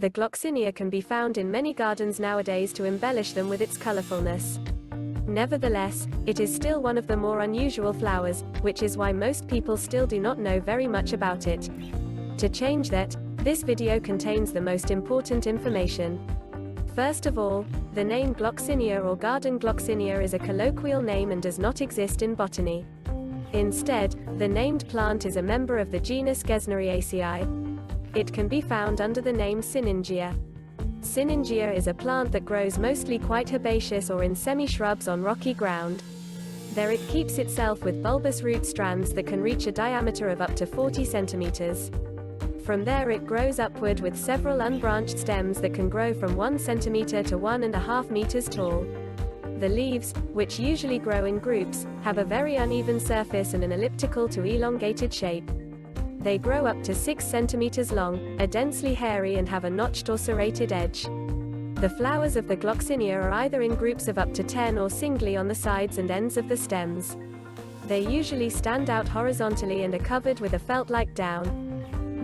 The Gloxinia can be found in many gardens nowadays to embellish them with its colorfulness. Nevertheless, it is still one of the more unusual flowers, which is why most people still do not know very much about it. To change that, this video contains the most important information. First of all, the name Gloxinia or garden Gloxinia is a colloquial name and does not exist in botany. Instead, the named plant is a member of the genus Gesneriaceae. It can be found under the name Sinningia. Sinningia is a plant that grows mostly quite herbaceous or in semi-shrubs on rocky ground. There it keeps itself with bulbous root strands that can reach a diameter of up to 40 centimeters. From there it grows upward with several unbranched stems that can grow from 1 centimeter to 1.5 meters tall. The leaves, which usually grow in groups, have a very uneven surface and an elliptical to elongated shape. They grow up to 6 centimeters long, are densely hairy and have a notched or serrated edge. The flowers of the Gloxinia are either in groups of up to 10 or singly on the sides and ends of the stems. They usually stand out horizontally and are covered with a felt-like down.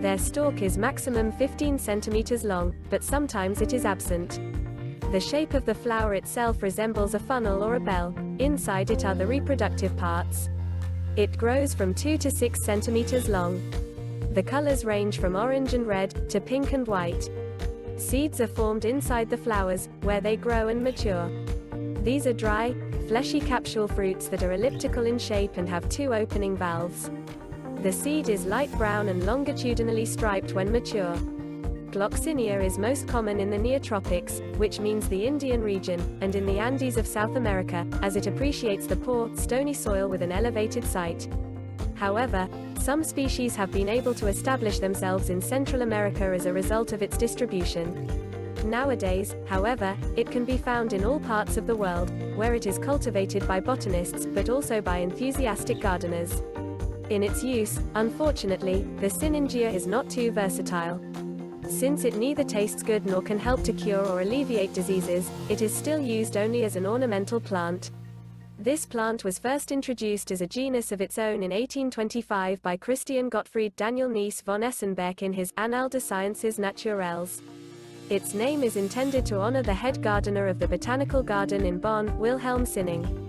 Their stalk is maximum 15 centimeters long, but sometimes it is absent. The shape of the flower itself resembles a funnel or a bell. Inside it are the reproductive parts. It grows from 2 to 6 centimeters long. The colors range from orange and red, to pink and white. Seeds are formed inside the flowers, where they grow and mature. These are dry, fleshy capsule fruits that are elliptical in shape and have 2 opening valves. The seed is light brown and longitudinally striped when mature. Gloxinia is most common in the neotropics, which means the Indian region, and in the Andes of South America, as it appreciates the poor, stony soil with an elevated site. However, some species have been able to establish themselves in Central America as a result of its distribution. Nowadays, however, it can be found in all parts of the world, where it is cultivated by botanists, but also by enthusiastic gardeners. In its use, unfortunately, the Sinningia is not too versatile. Since it neither tastes good nor can help to cure or alleviate diseases, it is still used only as an ornamental plant. This plant was first introduced as a genus of its own in 1825 by Christian Gottfried Daniel Nies von Essenbeck in his Annales des Sciences Naturelles. Its name is intended to honor the head gardener of the Botanical Garden in Bonn, Wilhelm Sinning.